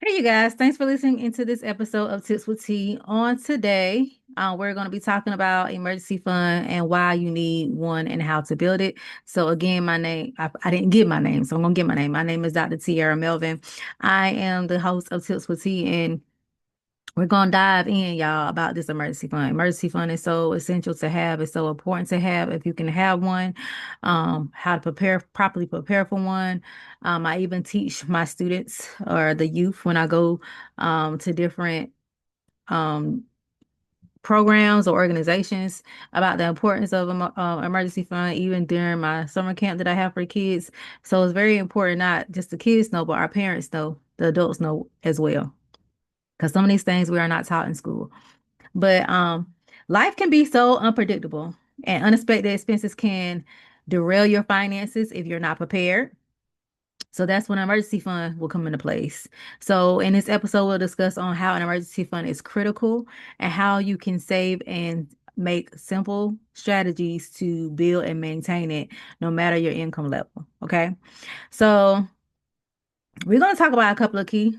Hey, you guys. Thanks for listening into this episode of Tips with T. On today, we're going to be talking about emergency fund and why you need one and how to build it. So again, I didn't give my name, so I'm going to give my name. My name is Dr. Tiara Melvin. I am the host of Tips with T, and we're gonna dive in, y'all, about this emergency fund. Emergency fund is so essential to have. It's so important to have if you can have one. How to properly prepare for one. I even teach my students or the youth when I go to different um, programs or organizations about the importance of emergency fund, even during my summer camp that I have for kids. So it's very important, not just the kids know, but our parents know, the adults know as well. Because some of these things we are not taught in school. But life can be so unpredictable, and unexpected expenses can derail your finances if you're not prepared. So that's when an emergency fund will come into place. So in this episode, we'll discuss on how an emergency fund is critical and how you can save and make simple strategies to build and maintain it no matter your income level. Okay. So we're going to talk about a couple of key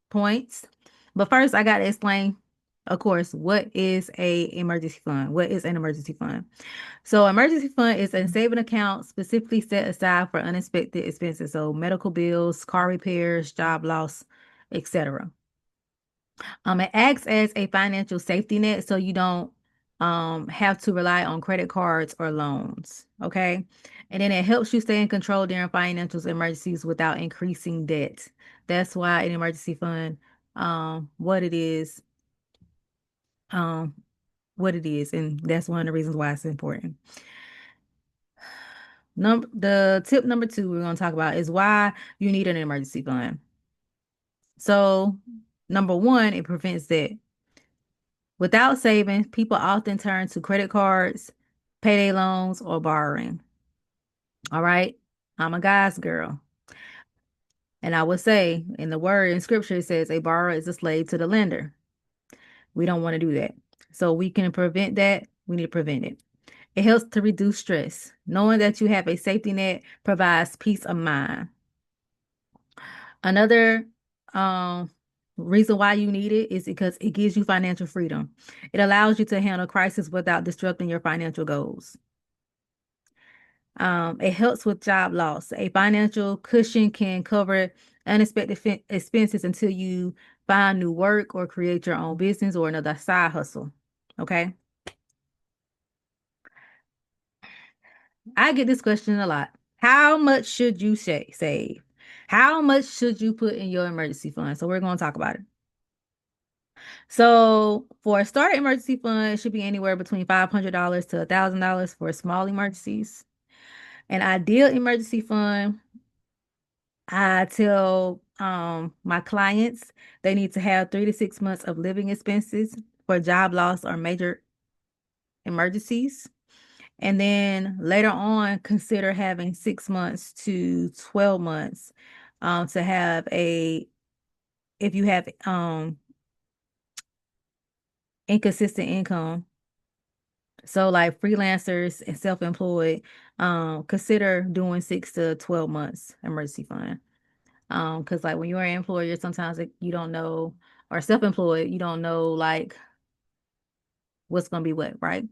points. But first, I got to explain, of course, what is a emergency fund? What is an emergency fund? So, emergency fund is a saving account specifically set aside for unexpected expenses, so medical bills, car repairs, job loss, etc. It acts as a financial safety net so you don't have to rely on credit cards or loans. Okay. And then it helps you stay in control during financial emergencies without increasing debt. That's why an emergency fund, what it is, um, and that's one of the reasons why it's important. The tip number two we're going to talk about is why you need an emergency fund. So, number one, it prevents debt. Without savings, people often turn to credit cards, payday loans, or borrowing. All right. I'm a guy's girl. And I would say in the word in scripture, it says a borrower is a slave to the lender. We don't want to do that. So we can prevent that. We need to prevent it. It helps to reduce stress. Knowing that you have a safety net provides peace of mind. Another um, reason why you need it is because it gives you financial freedom. It allows you to handle crisis without disrupting your financial goals. It helps with job loss. A financial cushion can cover unexpected expenses until you find new work or create your own business or another side hustle. Okay. I get this question a lot. How much should you save? How much should you put in your emergency fund? So we're going to talk about it. So for a start emergency fund, it should be anywhere between $500 to $1,000 for small emergencies. An ideal emergency fund, I tell my clients they need to have 3 to 6 months of living expenses for job loss or major emergencies. And then later on, consider having 6 months to 12 months to have if you have inconsistent income. So like freelancers and self-employed, consider doing 6 to 12 months emergency fund. Because like when you're an employer, sometimes you don't know, or self-employed, you don't know like what's gonna be what, right?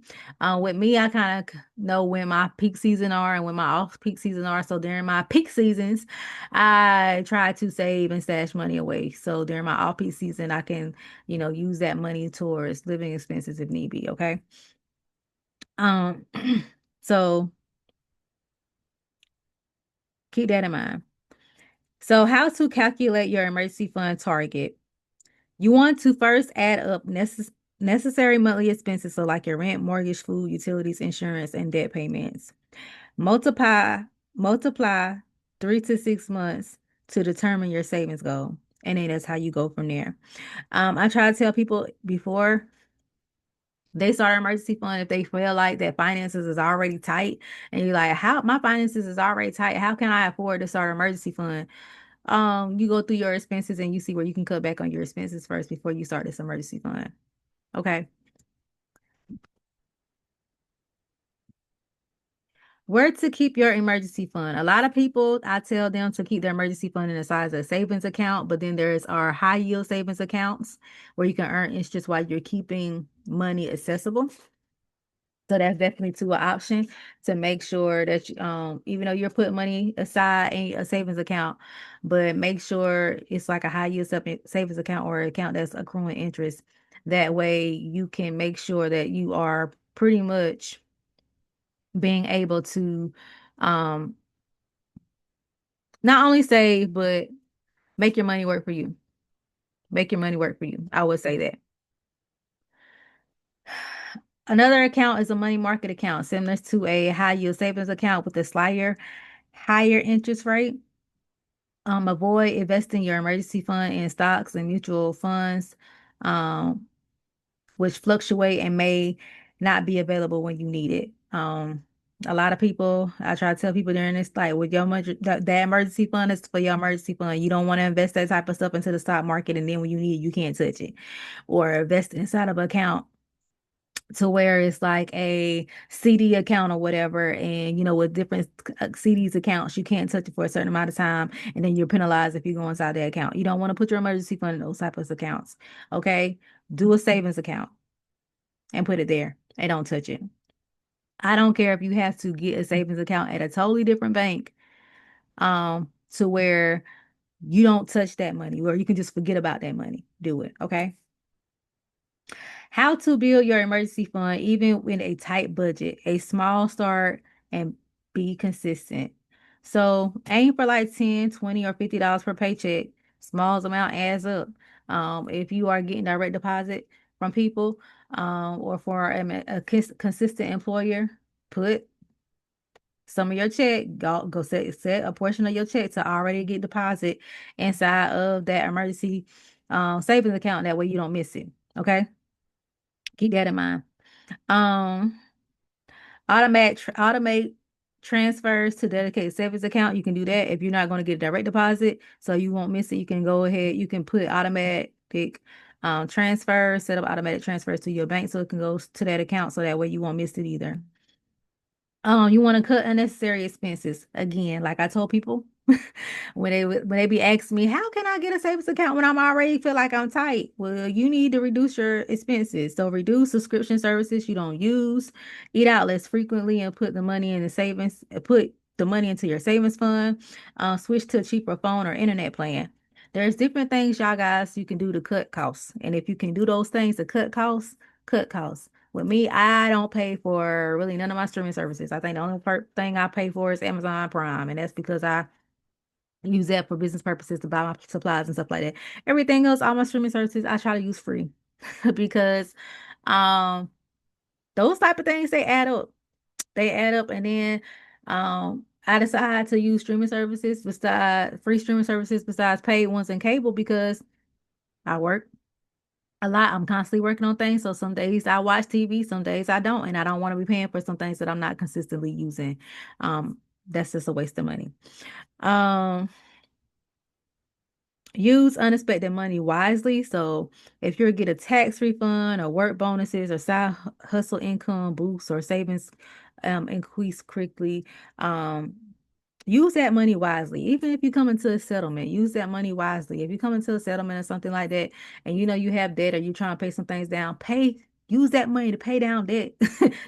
With me, I kind of know when my peak season are and when my off peak season are. So during my peak seasons, I try to save and stash money away. So during my off peak season, I can, use that money towards living expenses if need be. Okay. Um, so keep that in mind. So how to calculate your emergency fund target? You want to first add up necessary monthly expenses, so like your rent, mortgage, food, utilities, insurance, and debt payments. Multiply multiply 3 to 6 months to determine your savings goal, and then that's how you go from there. I try to tell people before they start an emergency fund if they feel like that finances is already tight, and you're like, "How my finances is already tight? How can I afford to start an emergency fund?" You go through your expenses and you see where you can cut back on your expenses first before you start this emergency fund. Okay. Where to keep your emergency fund? A lot of people, I tell them to keep their emergency fund in the size of a savings account, but then there's our high yield savings accounts where you can earn interest while you're keeping money accessible. So that's definitely two an option to make sure that even though you're putting money aside in a savings account, but make sure it's like a high yield savings account or an account that's accruing interest. That way you can make sure that you are pretty much being able to um not only save but make your money work for you. Make your money work for you. I would say that. Another account is a money market account, similar to a high yield savings account with a slightly higher interest rate. Avoid investing your emergency fund in stocks and mutual funds, um, which fluctuate and may not be available when you need it. A lot of people, I try to tell people during this, like with your that emergency fund is for your emergency fund. You don't want to invest that type of stuff into the stock market, and then when you need it, you can't touch it, or invest inside of an account to where it's like a CD account or whatever, and with different CDs accounts, you can't touch it for a certain amount of time, and then you're penalized if you go inside the account. You don't want to put your emergency fund in those types of accounts. Okay, do a savings account and put it there and don't touch it. I don't care if you have to get a savings account at a totally different bank, to where you don't touch that money, or you can just forget about that money. Do it, okay? How to build your emergency fund even with a tight budget, a small start, and be consistent. So aim for like 10, 20, or $50 per paycheck. Small amount adds up. If you are getting direct deposit from people, or for consistent employer, put some of your check, go set a portion of your check to already get deposit inside of that emergency savings account. That way you don't miss it. Okay, keep that in mind. Um, automate transfers to dedicated savings account. You can do that if you're not going to get a direct deposit, so you won't miss it. You can go ahead. You can put automatic transfers, set up automatic transfers to your bank so it can go to that account, so that way you won't miss it either. You want to cut unnecessary expenses. Again, like I told people, when they be asking me, how can I get a savings account when I'm already feel like I'm tight? Well, you need to reduce your expenses. So reduce subscription services you don't use, eat out less frequently, and put the money in the savings. Put the money into your savings fund. Switch to a cheaper phone or internet plan. There's different things y'all guys you can do to cut costs, and if you can do those things to cut costs, cut costs. With me, I don't pay for really none of my streaming services. I think the only thing I pay for is Amazon Prime, and that's because I use that for business purposes to buy my supplies and stuff like that. Everything else, all my streaming services, I try to use free because um those type of things, they add up. They add up, and then I decide to use streaming services besides free streaming services besides paid ones and cable because I work a lot. I'm constantly working on things. So some days I watch TV, some days I don't, and I don't want to be paying for some things that I'm not consistently using. That's just a waste of money. Um, Use unexpected money wisely. So if you get a tax refund or work bonuses or side hustle income boosts or savings increase quickly, um, use that money wisely. Even if you come into a settlement, use that money wisely. If you come into a settlement or something like that, and you have debt or you're trying to pay some things down, use that money to pay down debt.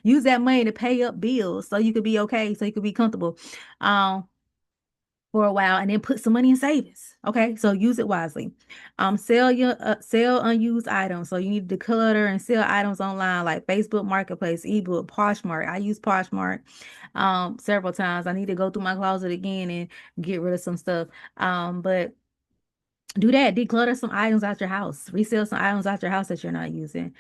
Use that money to pay up bills so you could be okay, so you could be comfortable. For a while, and then put some money in savings. Okay, so use it wisely. Sell unused items. So you need to declutter and sell items online like Facebook Marketplace, ebook, Poshmark. I use Poshmark several times. I need to go through my closet again and get rid of some stuff. But do that. Declutter some items out your house. Resell some items out your house that you're not using.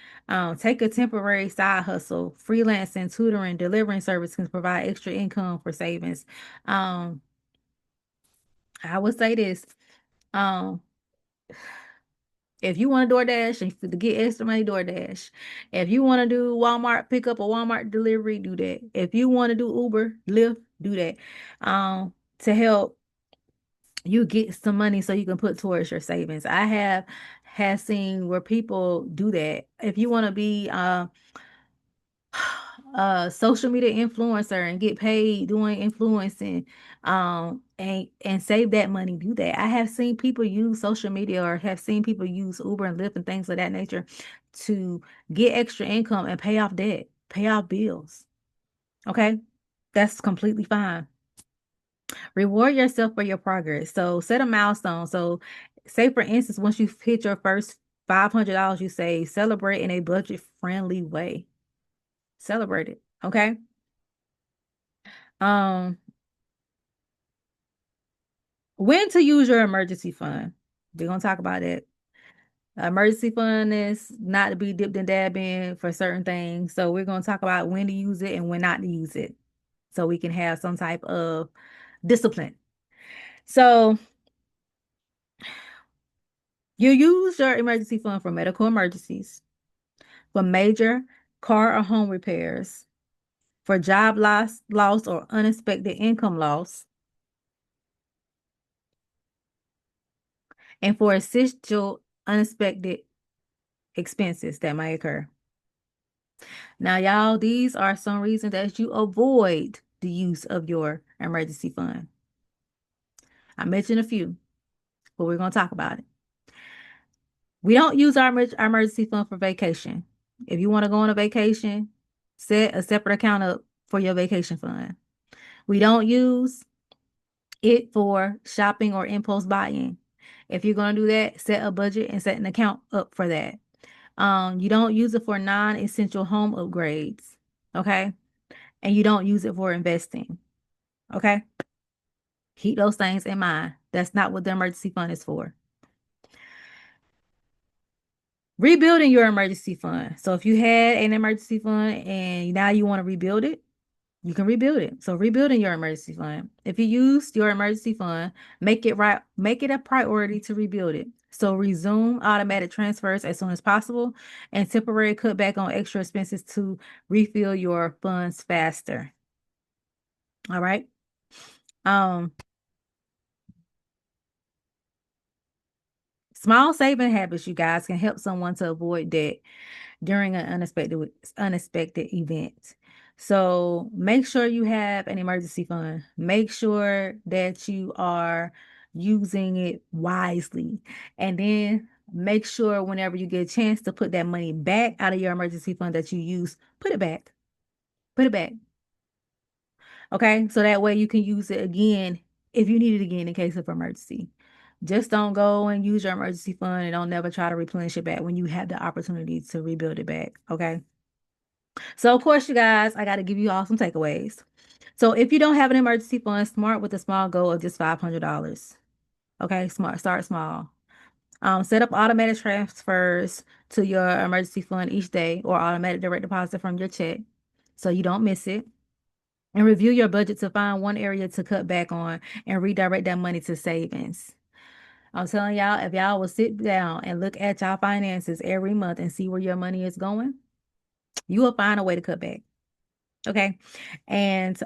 Take a temporary side hustle. Freelancing, tutoring, delivering service can provide extra income for savings. Um, I would say this. Um, if you want to DoorDash and to get extra money, DoorDash. If you want to do Walmart pickup or Walmart delivery, do that. If you want to do Uber, Lyft, do that. To help you get some money so you can put towards your savings. I have seen where people do that. If you want to be social media influencer and get paid doing influencing, and save that money, do that. I have seen people use social media or have seen people use Uber and Lyft and things of that nature to get extra income and pay off debt, pay off bills. Okay? That's completely fine. Reward yourself for your progress. So set a milestone. So say for instance, once you've hit your first $500 you save, celebrate in a budget friendly way. Celebrate it. Okay. Um, when to use your emergency fund. We're gonna talk about it. Emergency fund is not to be dipped and dabbed in for certain things. So we're gonna talk about when to use it and when not to use it. So we can have some type of discipline. So you use your emergency fund for medical emergencies, for major car or home repairs, for job loss or unexpected income loss, and for essential unexpected expenses that may occur. Now, y'all, these are some reasons that you avoid the use of your emergency fund. I mentioned a few, but we're going to talk about it. We don't use our emergency fund for vacation. If you want to go on a vacation, set a separate account up for your vacation fund. We don't use it for shopping or impulse buying. If you're going to do that, set a budget and set an account up for that. You don't use it for non-essential home upgrades, okay? And you don't use it for investing, okay? Keep those things in mind. That's not what the emergency fund is for. Rebuilding your emergency fund. So if you had an emergency fund and now you want to rebuild it, you can rebuild it. So rebuilding your emergency fund. If you use your emergency fund, make it a priority to rebuild it. So resume automatic transfers as soon as possible and temporary cutback on extra expenses to refill your funds faster. All right. Um, Small saving habits, you guys, can help someone to avoid debt during an unexpected event. So make sure you have an emergency fund. Make sure that you are using it wisely. And then make sure whenever you get a chance to put that money back out of your emergency fund that you use, put it back. Put it back. Okay? So that way you can use it again if you need it again in case of emergency. Just don't go and use your emergency fund and don't never try to replenish it back when you have the opportunity to rebuild it back. Okay? So, of course, you guys, I got to give you all some takeaways. So, if you don't have an emergency fund, smart with a small goal of just $500. Okay, smart, start small. Set up automatic transfers to your emergency fund each day or automatic direct deposit from your check so you don't miss it. And review your budget to find one area to cut back on and redirect that money to savings. I'm telling y'all, if y'all will sit down and look at y'all finances every month and see where your money is going, you will find a way to cut back. Okay. And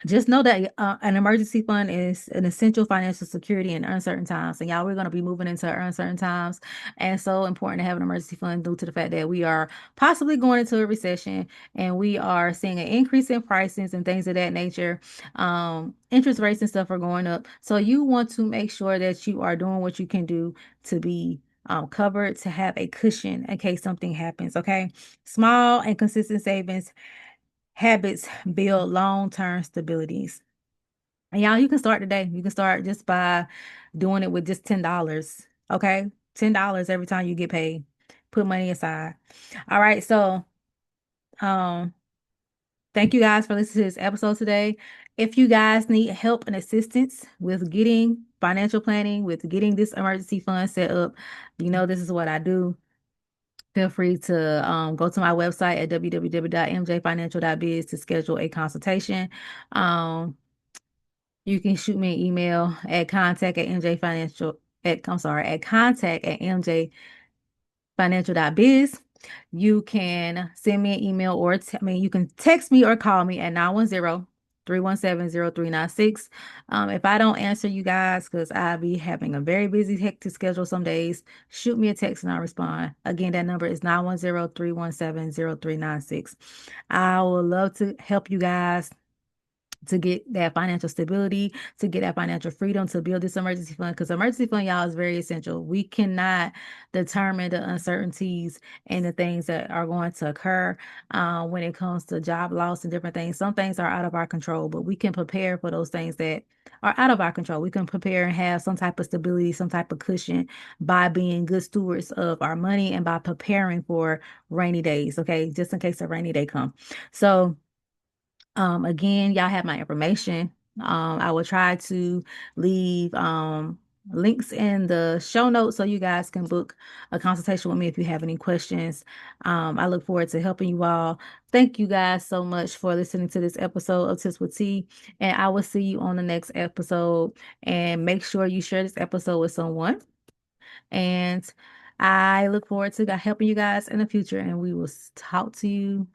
just know that an emergency fund is an essential financial security in uncertain times. And y'all, we're going to be moving into uncertain times. And so important to have an emergency fund due to the fact that we are possibly going into a recession and we are seeing an increase in prices and things of that nature. Interest rates and stuff are going up. So you want to make sure that you are doing what you can do to be covered, to have a cushion in case something happens. Okay. Small and consistent savings habits build long-term stabilities. And y'all, you can start today. You can start just by doing it with just $10. Okay? $10 every time you get paid. Put money aside. All right. So, um, thank you guys for listening to this episode today. If you guys need help and assistance with getting financial planning, with getting this emergency fund set up, you know, this is what I do. Feel free to go to my website at www.mjfinancial.biz to schedule a consultation. You can shoot me an email at contact at mjfinancial at contact at mjfinancial.biz. You can send me an email or you can text me or call me at 910 317-0396. If I don't answer you guys, because I'll be having a very busy, hectic schedule some days, shoot me a text and I'll respond. Again, that number is 910-317-0396. I would love to help you guys to get that financial stability, to get that financial freedom, to build this emergency fund. Because emergency fund, y'all, is very essential. We cannot determine the uncertainties and the things that are going to occur when it comes to job loss and different things. Some things are out of our control, but we can prepare for those things that are out of our control. We can prepare and have some type of stability, some type of cushion by being good stewards of our money and by preparing for rainy days, okay? Just in case a rainy day come. So, again, y'all have my information. I will try to leave links in the show notes so you guys can book a consultation with me if you have any questions. I look forward to helping you all. Thank you guys so much for listening to this episode of Tips with T, and I will see you on the next episode. And make sure you share this episode with someone. And I look forward to helping you guys in the future, and we will talk to you